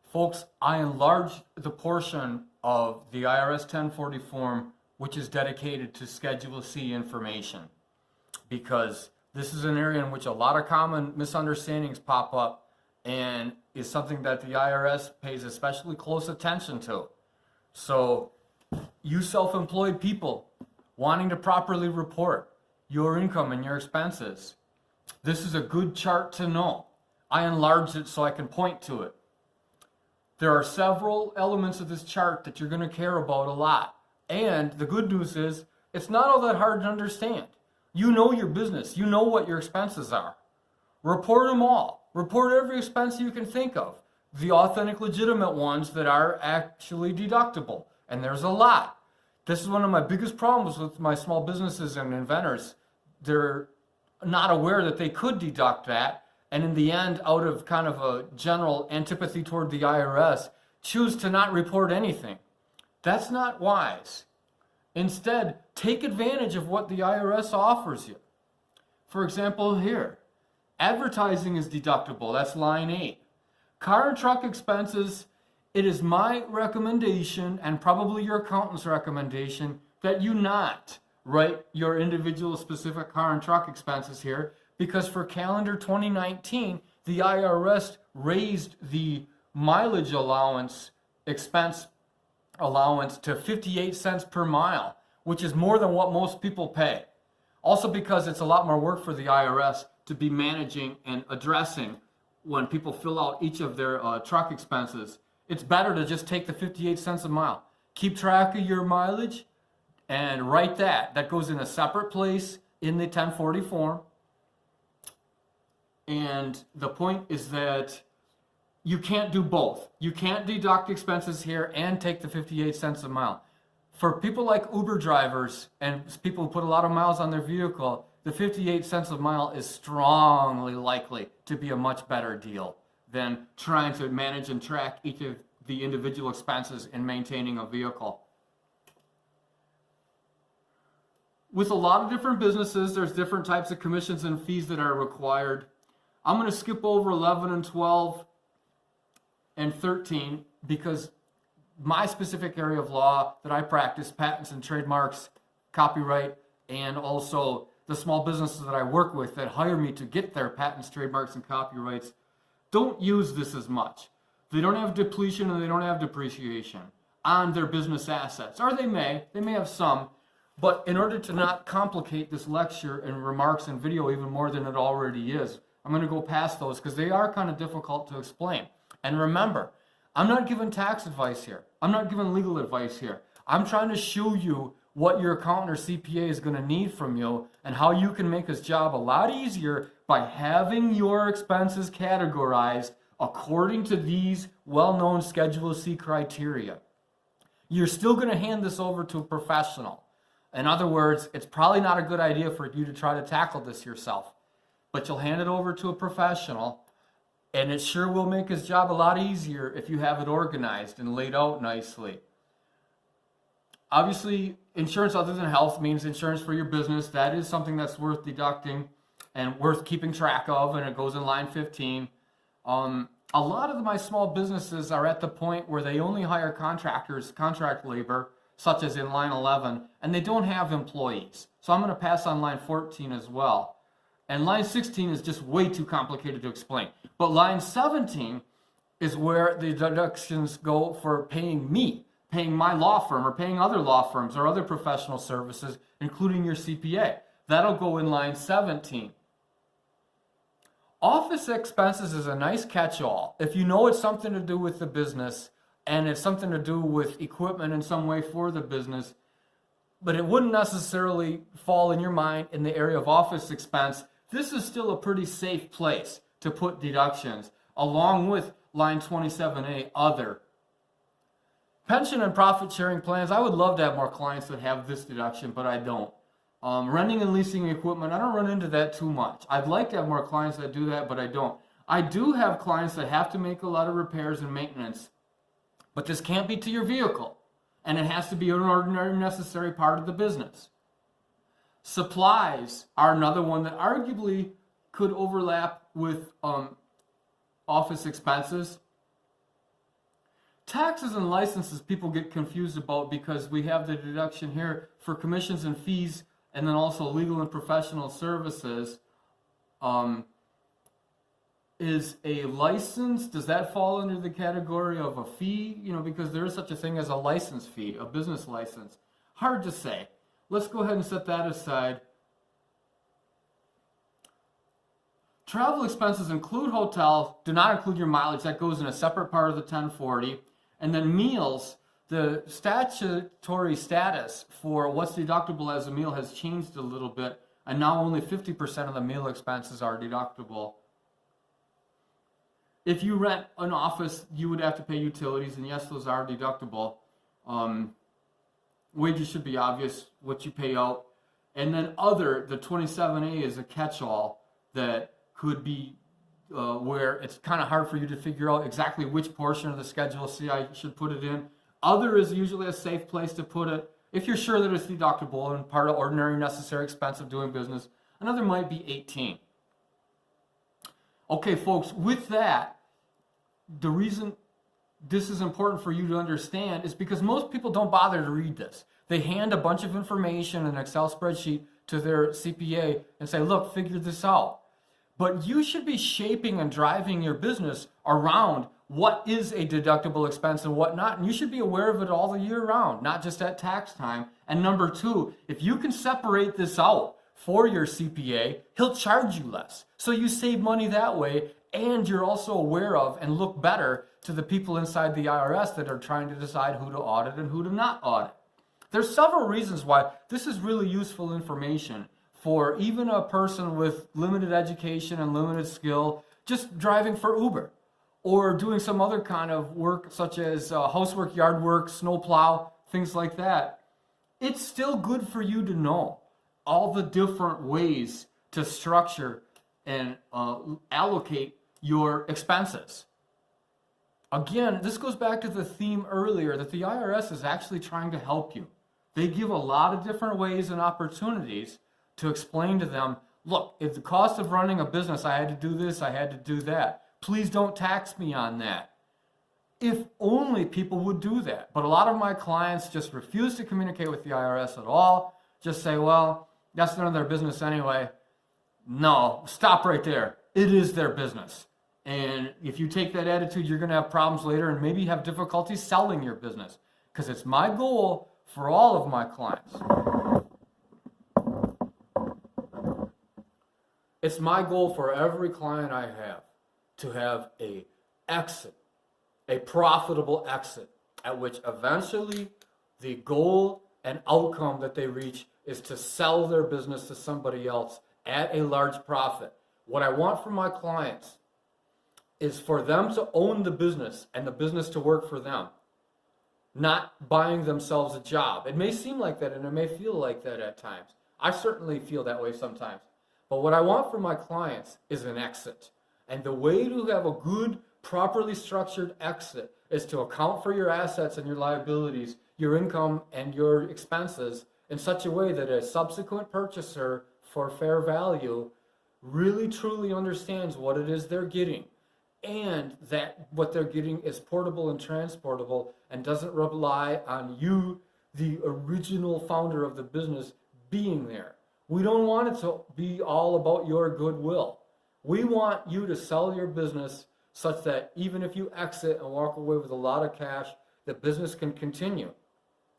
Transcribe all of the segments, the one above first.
Folks, I enlarged the portion of the IRS 1040 form which is dedicated to Schedule C information, because this is an area in which a lot of common misunderstandings pop up and is something that the IRS pays especially close attention to. So you self-employed people wanting to properly report your income and your expenses, this is a good chart to know. I enlarged it so I can point to it. There are several elements of this chart that you're going to care about a lot. And the good news is, it's not all that hard to understand. You know your business. You know what your expenses are. Report them all. Report every expense you can think of. The authentic, legitimate ones that are actually deductible. And there's a lot. This is one of my biggest problems with my small businesses and inventors. They're not aware that they could deduct that, and in the end, out of kind of a general antipathy toward the IRS, choose to not report anything. That's not wise. Instead, take advantage of what the IRS offers you. For example, here, advertising is deductible. That's line 8. Car and truck expenses, it is my recommendation, and probably your accountant's recommendation, that you not write your individual specific car and truck expenses here, because for calendar 2019, the IRS raised the mileage allowance, expense allowance, to 58 cents per mile, which is more than what most people pay. Also because it's a lot more work for the IRS to be managing and addressing when people fill out each of their truck expenses. It's better to just take the 58 cents a mile. Keep track of your mileage and write that. That goes in a separate place in the 1040 form. And the point is that you can't do both. You can't deduct expenses here and take the 58 cents a mile. For people like Uber drivers and people who put a lot of miles on their vehicle, the 58 cents a mile is strongly likely to be a much better deal than trying to manage and track each of the individual expenses in maintaining a vehicle. With a lot of different businesses, there's different types of commissions and fees that are required. I'm going to skip over 11 and 12 and 13 because my specific area of law that I practice, patents and trademarks, copyright, and also the small businesses that I work with that hire me to get their patents, trademarks, and copyrights, don't use this as much. They don't have depletion and they don't have depreciation on their business assets. Or they may have some, but in order to not complicate this lecture and remarks and video even more than it already is, I'm going to go past those because they are kind of difficult to explain. And remember, I'm not giving tax advice here. I'm not giving legal advice here. I'm trying to show you what your accountant or CPA is going to need from you and how you can make his job a lot easier by having your expenses categorized according to these well-known Schedule C criteria. You're still going to hand this over to a professional. In other words, it's probably not a good idea for you to try to tackle this yourself, but you'll hand it over to a professional, and it sure will make his job a lot easier if you have it organized and laid out nicely. Obviously, insurance other than health means insurance for your business. That is something that's worth deducting and worth keeping track of, and it goes in line 15. A lot of my small businesses are at the point where they only hire contractors, contract labor, such as in line 11, and they don't have employees. So I'm going to pass on line 14 as well. And line 16 is just way too complicated to explain. But line 17 is where the deductions go for paying me, paying my law firm, or paying other law firms or other professional services, including your CPA. That'll go in line 17. Office expenses is a nice catch-all. If you know it's something to do with the business and it's something to do with equipment in some way for the business, but it wouldn't necessarily fall in your mind in the area of office expense, this is still a pretty safe place to put deductions, along with line 27A, other. Pension and profit sharing plans, I would love to have more clients that have this deduction, but I don't. Renting and leasing equipment, I don't run into that too much. I'd like to have more clients that do that, but I don't. I do have clients that have to make a lot of repairs and maintenance, but this can't be to your vehicle, and it has to be an ordinary necessary part of the business. Supplies are another one that arguably could overlap with office expenses. Taxes and licenses people get confused about because we have the deduction here for commissions and fees, and then also legal and professional services. Is a license, does that fall under the category of a fee? You know, because there is such a thing as a license fee, a business license. Hard to say. Let's go ahead and set that aside. Travel expenses include hotel, do not include your mileage. That goes in a separate part of the 1040. And then meals, the statutory status for what's deductible as a meal has changed a little bit, and now only 50% of the meal expenses are deductible. If you rent an office, you would have to pay utilities, and yes, those are deductible. Wages should be obvious, what you pay out. And then other, the 27A is a catch-all that could be where it's kind of hard for you to figure out exactly which portion of the Schedule C I should put it in. Other is usually a safe place to put it if you're sure that it's deductible and part of ordinary necessary expense of doing business. Another might be 18. Okay, folks, with that, the reason this is important for you to understand is because most people don't bother to read this. They hand a bunch of information in an Excel spreadsheet to their CPA and say, look, figure this out. But you should be shaping and driving your business around what is a deductible expense and what not. And you should be aware of it all the year round, not just at tax time. And number two, if you can separate this out for your CPA, he'll charge you less. So you save money that way, and you're also aware of and look better to the people inside the IRS that are trying to decide who to audit and who to not audit. There's several reasons why this is really useful information for even a person with limited education and limited skill, just driving for Uber or doing some other kind of work such as housework, yard work, snowplow, things like that. It's still good for you to know all the different ways to structure and allocate your expenses. Again, this goes back to the theme earlier that the IRS is actually trying to help you. They give a lot of different ways and opportunities to explain to them, look, if the cost of running a business, I had to do this, I had to do that. Please don't tax me on that. If only people would do that. But a lot of my clients just refuse to communicate with the IRS at all. Just say, well, that's none of their business anyway. No, stop right there. It is their business. And if you take that attitude, you're going to have problems later and maybe have difficulty selling your business. Because it's my goal for all of my clients. It's my goal for every client I have to have a exit, a profitable exit, at which eventually the goal and outcome that they reach is to sell their business to somebody else at a large profit. What I want from my clients is for them to own the business and the business to work for them, not buying themselves a job. It may seem like that and it may feel like that at times. I certainly feel that way sometimes. But what I want from my clients is an exit. And the way to have a good, properly structured exit is to account for your assets and your liabilities, your income and your expenses in such a way that a subsequent purchaser for fair value really truly understands what it is they're getting, and that what they're getting is portable and transportable and doesn't rely on you, the original founder of the business, being there. We don't want it to be all about your goodwill. We want you to sell your business such that even if you exit and walk away with a lot of cash, the business can continue.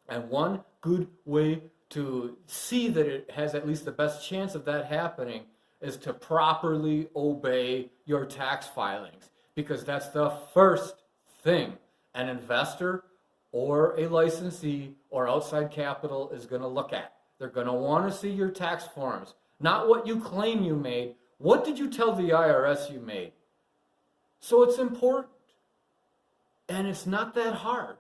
And one good way to see that it has at least the best chance of that happening is to properly obey your tax filings, because that's the first thing an investor or a licensee or outside capital is going to look at. They're going to want to see your tax forms, not what you claim you made. What did you tell the IRS you made? So it's important, and it's not that hard.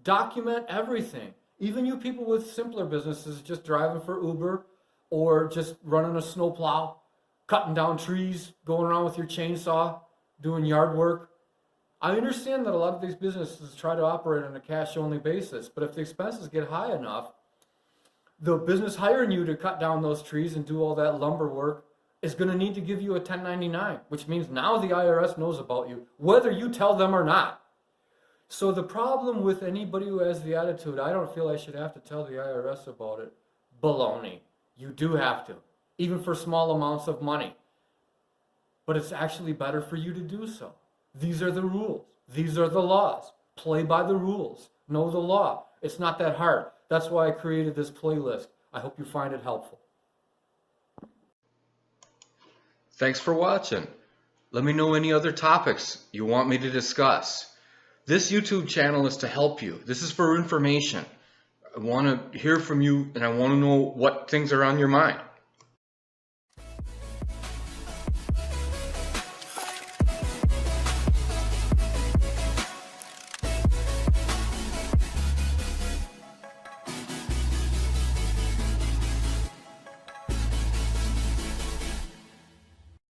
Document everything. Even you people with simpler businesses, just driving for Uber or just running a snowplow, cutting down trees, going around with your chainsaw, doing yard work. I understand that a lot of these businesses try to operate on a cash-only basis, but if the expenses get high enough, the business hiring you to cut down those trees and do all that lumber work is going to need to give you a 1099, which means now the IRS knows about you, whether you tell them or not. So the problem with anybody who has the attitude, I don't feel I should have to tell the IRS about it, baloney. You do have to, even for small amounts of money. But it's actually better for you to do so. These are the rules. These are the laws. Play by the rules. Know the law. It's not that hard. That's why I created this playlist. I hope you find it helpful. Thanks for watching. Let me know any other topics you want me to discuss. This YouTube channel is to help you. This is for information. I want to hear from you and I want to know what things are on your mind.